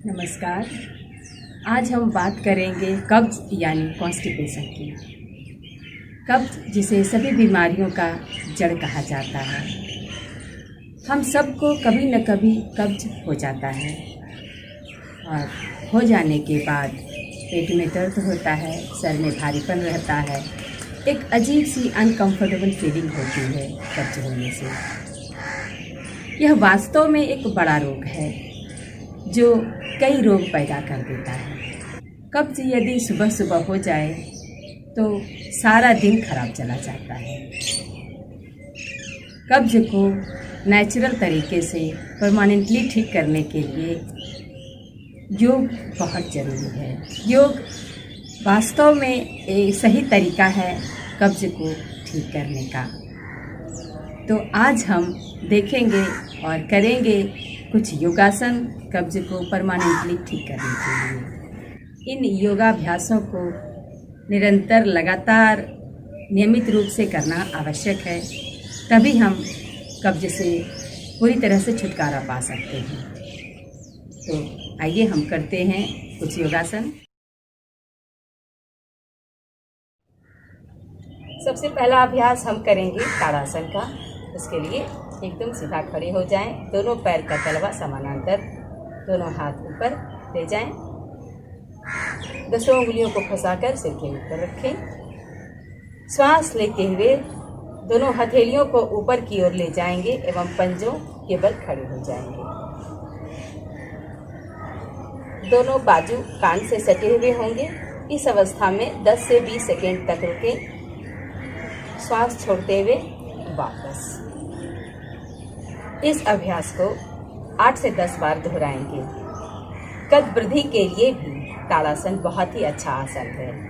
नमस्कार। आज हम बात करेंगे कब्ज़ यानी कॉन्स्टिपेशन की। कब्ज़ जिसे सभी बीमारियों का जड़ कहा जाता है। हम सबको कभी न कभी कब्ज़ हो जाता है और हो जाने के बाद पेट में दर्द होता है, सर में भारीपन रहता है, एक अजीब सी अनकंफर्टेबल फीलिंग होती है कब्ज़ होने से। यह वास्तव में एक बड़ा रोग है जो कई रोग पैदा कर देता है। कब्ज़ यदि सुबह सुबह हो जाए तो सारा दिन खराब चला जाता है। कब्ज़ को नेचुरल तरीके से परमानेंटली ठीक करने के लिए योग बहुत ज़रूरी है। योग वास्तव में एक सही तरीका है कब्ज़ को ठीक करने का। तो आज हम देखेंगे और करेंगे कुछ योगासन कब्ज़ को परमानेंटली ठीक करने के लिए। इन योगाभ्यासों को निरंतर लगातार नियमित रूप से करना आवश्यक है, तभी हम कब्ज़ से पूरी तरह से छुटकारा पा सकते हैं। तो आइए हम करते हैं कुछ योगासन। सबसे पहला अभ्यास हम करेंगे ताड़ासन का। उसके लिए एकदम सीधा खड़े हो जाएं, दोनों पैर का तलवा समानांतर, दोनों हाथ ऊपर ले जाएं, 10 उंगलियों को फंसाकर सिर के ऊपर रखें। श्वास लेते हुए दोनों हथेलियों को ऊपर की ओर ले जाएंगे एवं पंजों के बल खड़े हो जाएंगे। दोनों बाजू कान से सटे हुए होंगे। इस अवस्था में 10 से 20 सेकेंड तक रुकें, श्वास छोड़ते हुए वापस। इस अभ्यास को 8 से 10 बार दोहराएंगे। कद वृद्धि के लिए भी ताड़ासन बहुत ही अच्छा आसन है।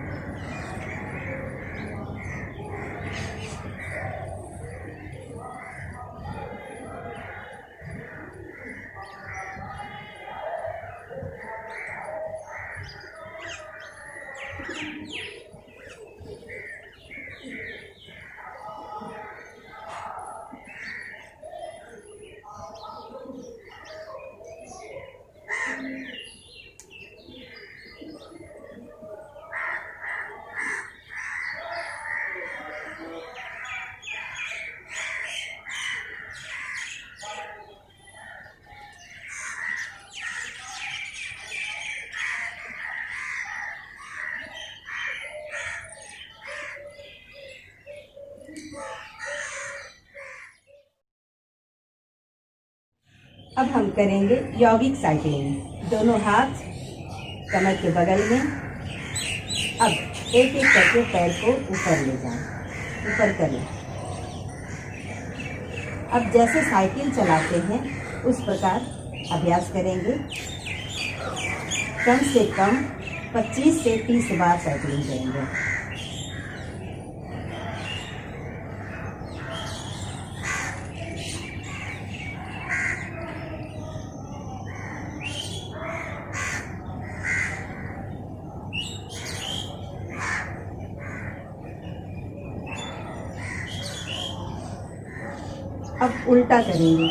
अब हम करेंगे यौगिक साइकिलिंग। दोनों हाथ कमर के बगल में। अब एक एक करके पैर को ऊपर ले जाएं, ऊपर करें। अब जैसे साइकिल चलाते हैं उस प्रकार अभ्यास करेंगे। कम से कम 25 से 30 बार साइकिलिंग करेंगे। अब उल्टा करेंगे।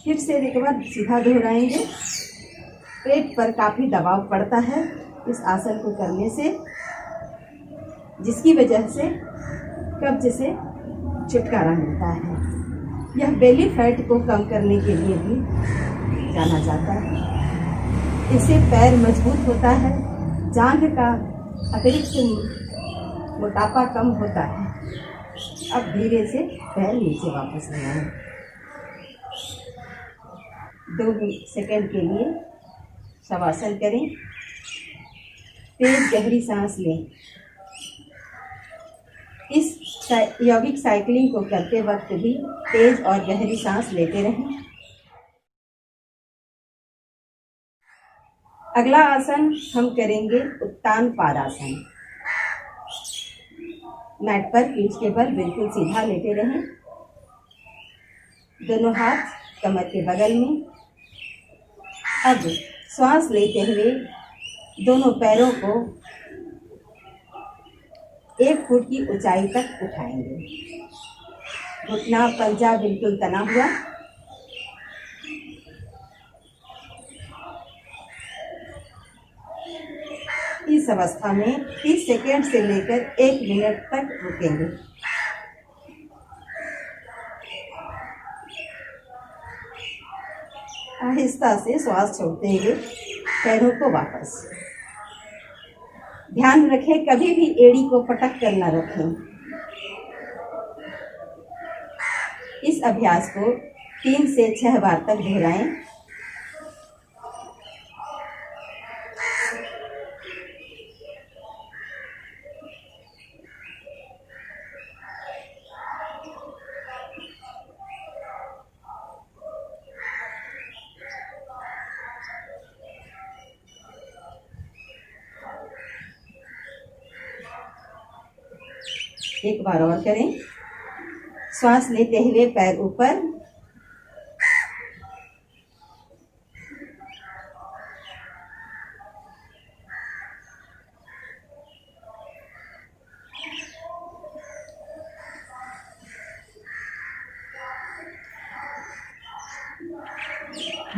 फिर से एक बार सीधा दोहराएंगे। पेट पर काफ़ी दबाव पड़ता है इस आसन को करने से, जिसकी वजह से कब्ज़ से छुटकारा मिलता है। यह बेली फैट को कम करने के लिए भी जाना जाता है। इससे पैर मजबूत होता है, जांघ का अतिरिक्त मोटापा कम होता है। अब धीरे से पैर नीचे वापस ले आए। 2 सेकंड के लिए शवासन करें। तेज गहरी सांस लें। इस यौगिक साइकिलिंग को करते वक्त भी तेज और गहरी सांस लेते रहें। अगला आसन हम करेंगे उत्तान पादासन। मैट पर पीठ के बल बिल्कुल सीधा लेटे रहें। दोनों हाथ कमर के बगल में। अब श्वास लेते हुए दोनों पैरों को 1 फुट की ऊंचाई तक उठाएंगे। घुटना पंजा बिल्कुल तना हुआ। इस अवस्था में 30 सेकेंड से लेकर 1 मिनट तक रुकेंगे। आहिस्ता से श्वास छोड़ते हुए पैरों को वापस। ध्यान रखें, कभी भी एड़ी को पटक कर न रखें। इस अभ्यास को 3 से 6 बार तक दोहराएं। एक बार और करें। श्वास लेते हुए पैर ऊपर,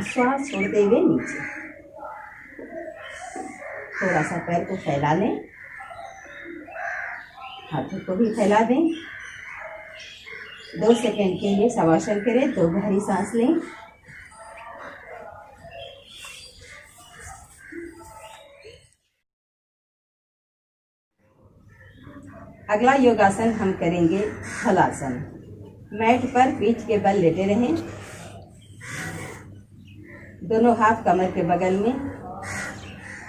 श्वास छोड़ते हुए नीचे। थोड़ा सा पैर को फैला लें, हाथों को भी फैला दें। 2 सेकंड के लिए शवासन करें। 2 गहरी सांस लें। अगला योगासन हम करेंगे हलासन। मैट पर पीठ के बल लेटे रहें। दोनों हाथ कमर के बगल में।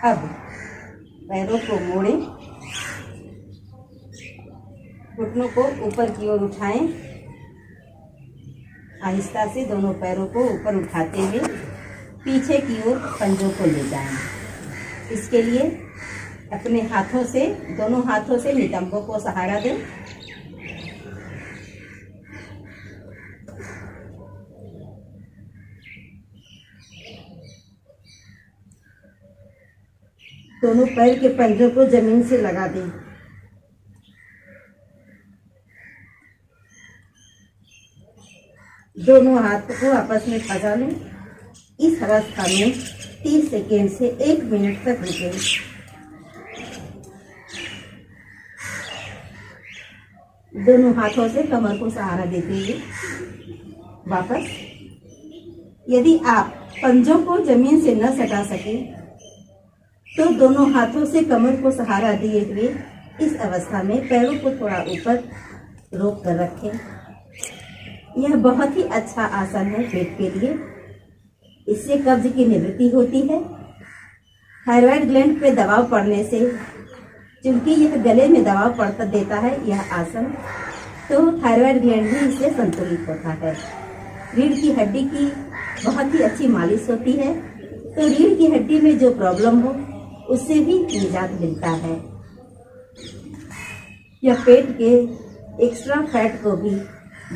अब पैरों को मोड़ें, घुटनों को ऊपर की ओर उठाएं। आहिस्ता से दोनों पैरों को ऊपर उठाते हुए पीछे की ओर पंजों को ले जाएं। इसके लिए अपने हाथों से, दोनों हाथों से नितंबों को सहारा दें। दोनों पैर के पंजों को जमीन से लगा दें। दोनों हाथ को आपस में फंसा लें। इस अवस्था में 30 सेकेंड से 1 मिनट तक रुकें। दोनों हाथों से कमर को सहारा देते हुए वापस। यदि आप पंजों को जमीन से न सटा सकें तो दोनों हाथों से कमर को सहारा दिए हुए इस अवस्था में पैरों को थोड़ा ऊपर रोक कर रखें। यह बहुत ही अच्छा आसन है पेट के लिए। इससे कब्ज की निवृत्ति होती है। थायराइड ग्लैंड पे दबाव पड़ने से, क्योंकि यह गले में दबाव पड़ता देता है यह आसन, तो थायराइड ग्लैंड भी इससे संतुलित होता है। रीढ़ की हड्डी की बहुत ही अच्छी मालिश होती है, तो रीढ़ की हड्डी में जो प्रॉब्लम हो उससे भी निजात मिलता है। यह पेट के एक्स्ट्रा फैट को भी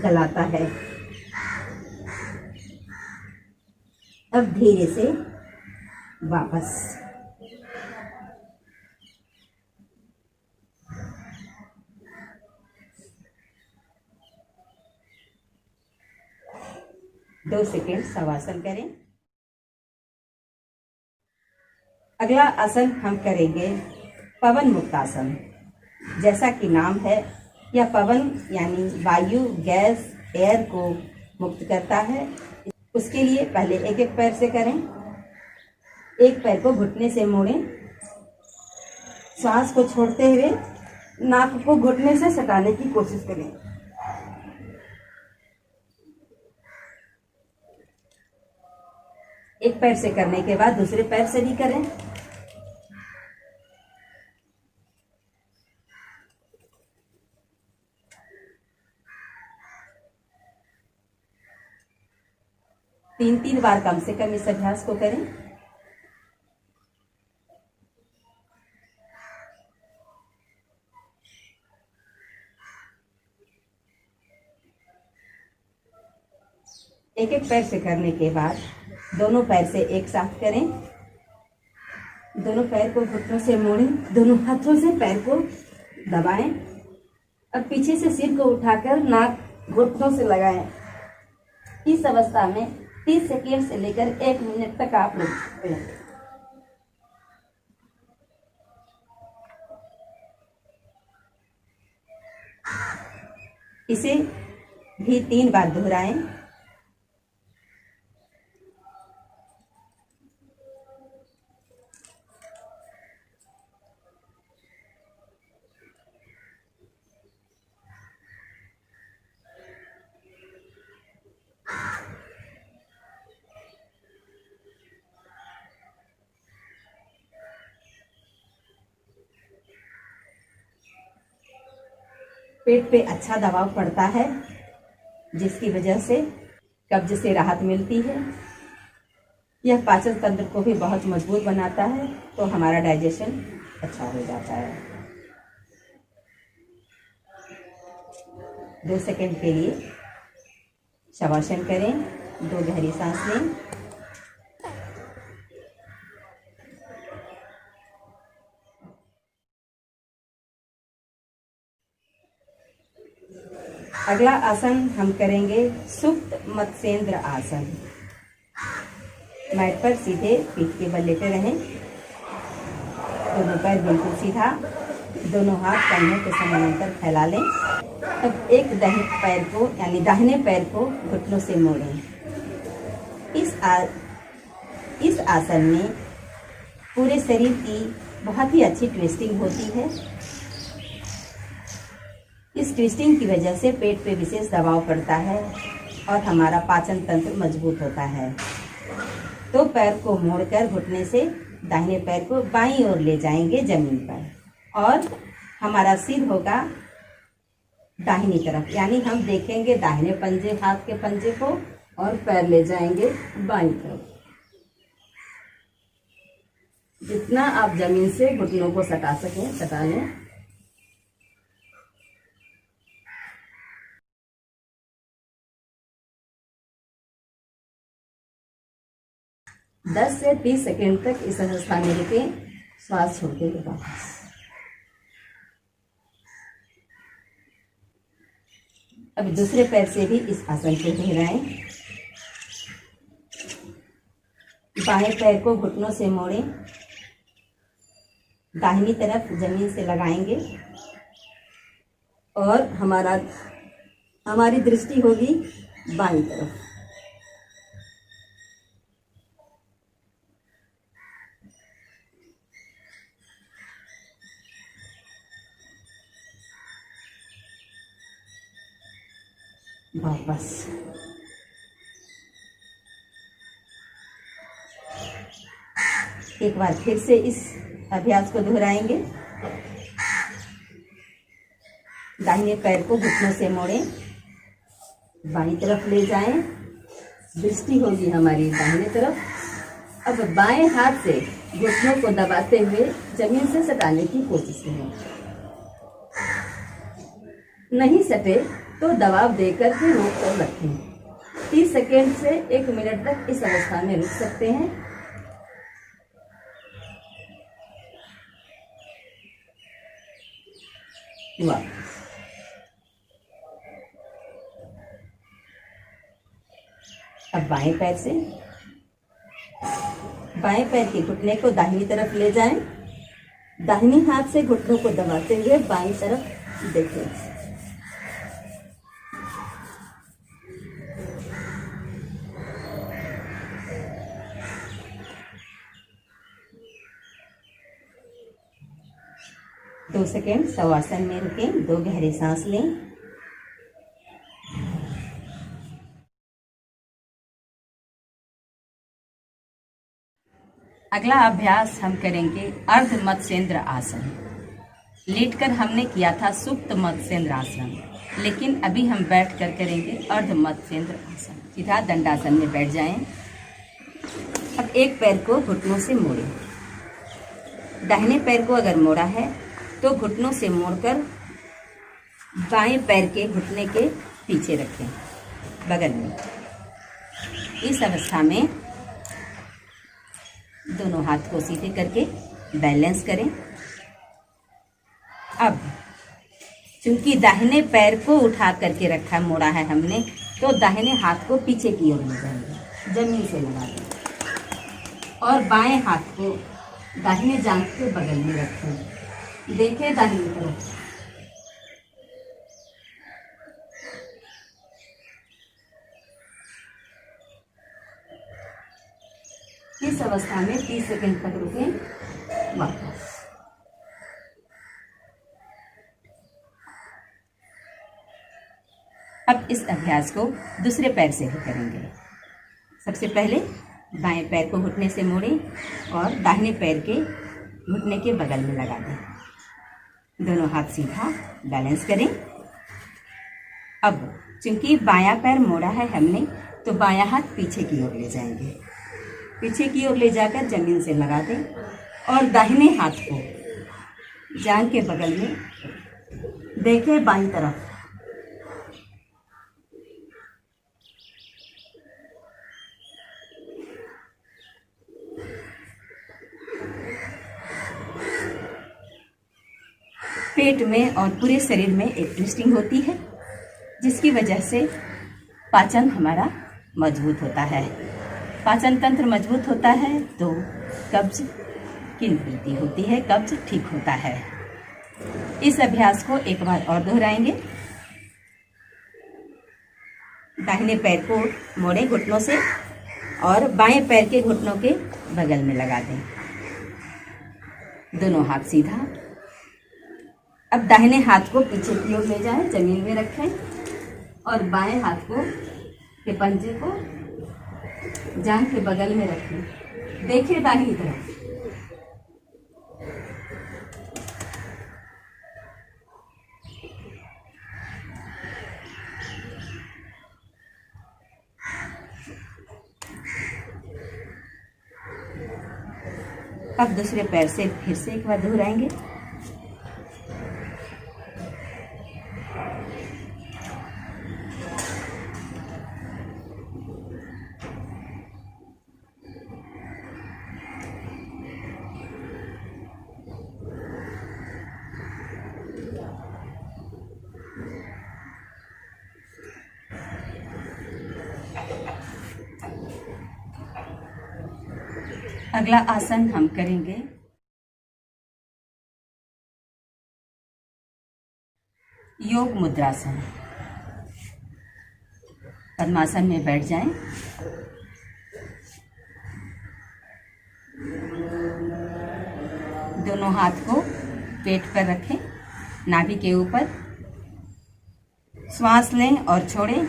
गलाता है। अब धीरे से वापस। दो सेकेंड शवासन करें। अगला आसन हम करेंगे पवन मुक्तासन। जैसा कि नाम है, यह पवन यानी वायु, गैस, एयर को मुक्त करता है। उसके लिए पहले एक एक पैर से करें। एक पैर को घुटने से मोड़ें। श्वास को छोड़ते हुए नाक को घुटने से सटाने की कोशिश करें। एक पैर से करने के बाद दूसरे पैर से भी करें। तीन बार कम से कम इस अभ्यास को करें। एक एक पैर से करने के बाद दोनों पैर से एक साथ करें। दोनों पैर को घुटनों से मोड़ें, दोनों हाथों से पैर को दबाएं। अब पीछे से सिर को उठाकर नाक घुटनों से लगाएं। इस अवस्था में 30 सेकेंड से लेकर 1 मिनट तक आप रुक सकते हैं। इसे भी 3 बार दोहराएं। पेट पे अच्छा दबाव पड़ता है, जिसकी वजह से कब्ज से राहत मिलती है। यह पाचन तंत्र को भी बहुत मजबूत बनाता है, तो हमारा डाइजेशन अच्छा हो जाता है। 2 सेकंड के लिए शवासन करें, 2 गहरी सांस लें। अगला आसन हम करेंगे सुप्त मत्स्येंद्र आसन। मैट पर सीधे पीठ के बल लेटे रहें, दोनों पैर बिल्कुल सीधा, दोनों हाथ कंधों के समानांतर फैला लें। अब एक दाहिने पैर को यानी दाहिने पैर को घुटनों से मोड़ें। इस आसन में पूरे शरीर की बहुत ही अच्छी ट्विस्टिंग होती है। इस ट्विस्टिंग की वजह से पेट पे विशेष दबाव पड़ता है और हमारा पाचन तंत्र मजबूत होता है। तो पैर को मोड़कर घुटने से दाहिने पैर को बाईं ओर ले जाएंगे जमीन पर, और हमारा सिर होगा दाहिनी तरफ, यानी हम देखेंगे दाहिने पंजे, हाथ के पंजे को, और पैर ले जाएंगे बाईं तरफ। जितना आप जमीन से घुटनों को सटा सकें सटा लें। 10 से 30 सेकेंड तक इस अवस्था में रुकें, श्वास छोड़ते हुए वापस। अब दूसरे पैर से भी इस आसन को दोहराएं। बाएं पैर को घुटनों से मोड़ें, दाहिनी तरफ जमीन से लगाएंगे और हमारी दृष्टि होगी बाईं तरफ। वापस। एक बार फिर से इस अभ्यास को दोहराएंगे। दाहिने पैर को घुटनों से मोड़ें, बाईं तरफ ले जाएं, दृष्टि होगी हमारी दाहिने तरफ। अब बाएं हाथ से घुटनों को दबाते हुए जमीन से सटाने की कोशिश करें। नहीं सटे तो दबाव देकर के रोक कर रखें। 30 सेकेंड से 1 मिनट तक इस अवस्था में रुक सकते हैं। वापस। अब बाएं पैर से बाएं पैर के घुटने को दाहिनी तरफ ले जाएं, दाहिनी हाथ से घुटनों को दबाते हुए बाईं तरफ देखें। दो सेकेंड शवासन में रुकें, 2 गहरे सांस लें। अगला अभ्यास हम करेंगे अर्ध मत्स्येंद्र आसन। लेटकर हमने किया था सुप्त मत्स्येंद्र आसन, लेकिन अभी हम बैठकर करेंगे अर्ध मत्स्येंद्र आसन। सीधा दंडासन में बैठ जाएं। अब एक पैर को घुटनों से मोड़ें। दाहिने पैर को अगर मोड़ा है तो घुटनों से मोड़कर बाएं पैर के घुटने के पीछे रखें, बगल में। इस अवस्था में दोनों हाथ को सीधे करके बैलेंस करें। अब चूंकि दाहिने पैर को उठा करके रखा मोड़ा है हमने, तो दाहिने हाथ को पीछे की ओर ले जाएंगे, जमीन से लगा दें और बाएं हाथ को दाहिने जांघ के बगल में रखें। देखें दाहिनी तरफ। इस अवस्था में 30 सेकंड तक रुकें। वापस अब इस अभ्यास को दूसरे पैर से भी करेंगे। सबसे पहले बाएं पैर को घुटने से मोड़ें और दाहिने पैर के घुटने के बगल में लगा दें। दोनों हाथ सीधा बैलेंस करें। अब चूंकि बायां पैर मोड़ा है हमने, तो बायां हाथ पीछे की ओर ले जाएंगे। पीछे की ओर ले जाकर जमीन से लगा दें और दाहिने हाथ को जांघ के बगल में देखें बाईं तरफ। पेट में और पूरे शरीर में एक ट्विस्टिंग होती है, जिसकी वजह से पाचन हमारा मजबूत होता है। पाचन तंत्र मजबूत होता है तो कब्ज की निवृत्ति होती है, कब्ज ठीक होता है। इस अभ्यास को एक बार और दोहराएंगे। दाहिने पैर को मोड़ें घुटनों से और बाएं पैर के घुटनों के बगल में लगा दें। दोनों हाथ सीधा। अब दाहिने हाथ को पीछे की ओर ले जाएं, जमीन में रखें और बाएं हाथ को के पंजे को जांघ के बगल में रखें। देखिए दाहिनी तरफ। अब दूसरे पैर से फिर से एक बार दोहराएंगे। अगला आसन हम करेंगे योग मुद्रासन। पद्मासन में बैठ जाएं। दोनों हाथ को पेट पर रखें, नाभि के ऊपर। श्वास लें और छोड़ें।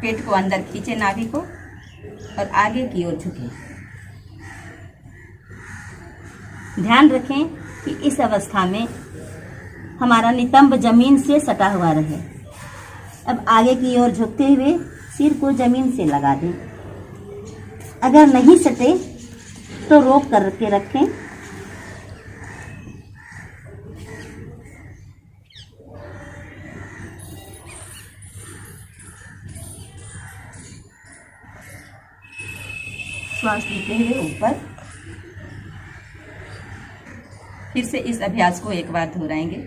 पेट को अंदर खींचे, नाभि को, और आगे की ओर झुकें। ध्यान रखें कि इस अवस्था में हमारा नितंब जमीन से सटा हुआ रहे। अब आगे की ओर झुकते हुए सिर को जमीन से लगा दें। अगर नहीं सटे तो रोक करके रखें। श्वास लेते हुए ऊपर। फिर से इस अभ्यास को एक बार दोहराएंगे।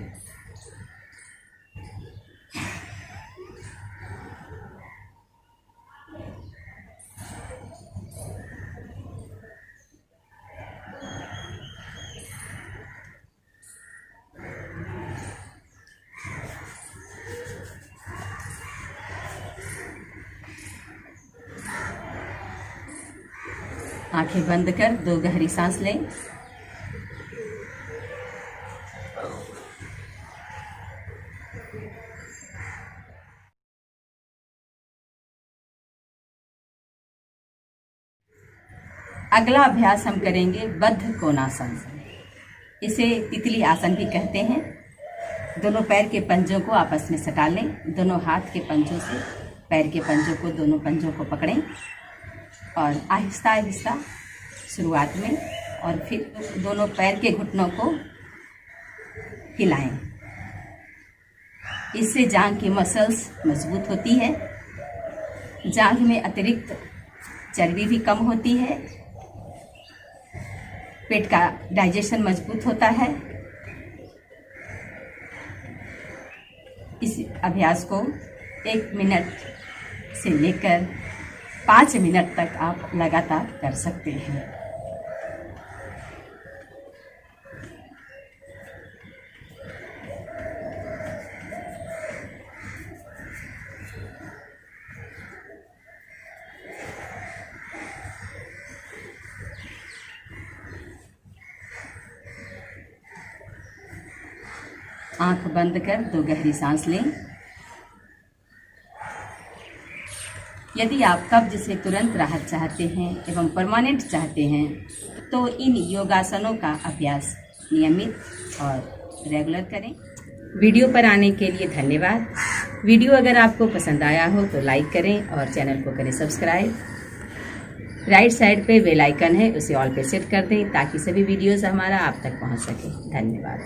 आंखें बंद कर 2 गहरी सांस लें। अगला अभ्यास हम करेंगे बद्ध कोणासन। इसे तितली आसन भी कहते हैं। दोनों पैर के पंजों को आपस में सटा लें। दोनों हाथ के पंजों से पैर के पंजों को, दोनों पंजों को पकड़ें और आहिस्ता आहिस्ता शुरुआत में, और फिर दोनों पैर के घुटनों को हिलाएं। इससे जांघ की मसल्स मजबूत होती है। जांघ में अतिरिक्त चर्बी भी कम होती है, पेट का डाइजेशन मजबूत होता है। इस अभ्यास को 1 मिनट से लेकर 5 मिनट तक आप लगातार कर सकते हैं। आंख बंद कर 2 गहरी सांस लें। यदि आप कब्ज से तुरंत राहत चाहते हैं एवं परमानेंट चाहते हैं तो इन योगासनों का अभ्यास नियमित और रेगुलर करें। वीडियो पर आने के लिए धन्यवाद। वीडियो अगर आपको पसंद आया हो तो लाइक करें और चैनल को करें सब्सक्राइब। राइट साइड पे बेल आइकन है, उसे ऑल पे सेट कर दें ताकि सभी वीडियोस हमारा आप तक पहुंच सके। धन्यवाद।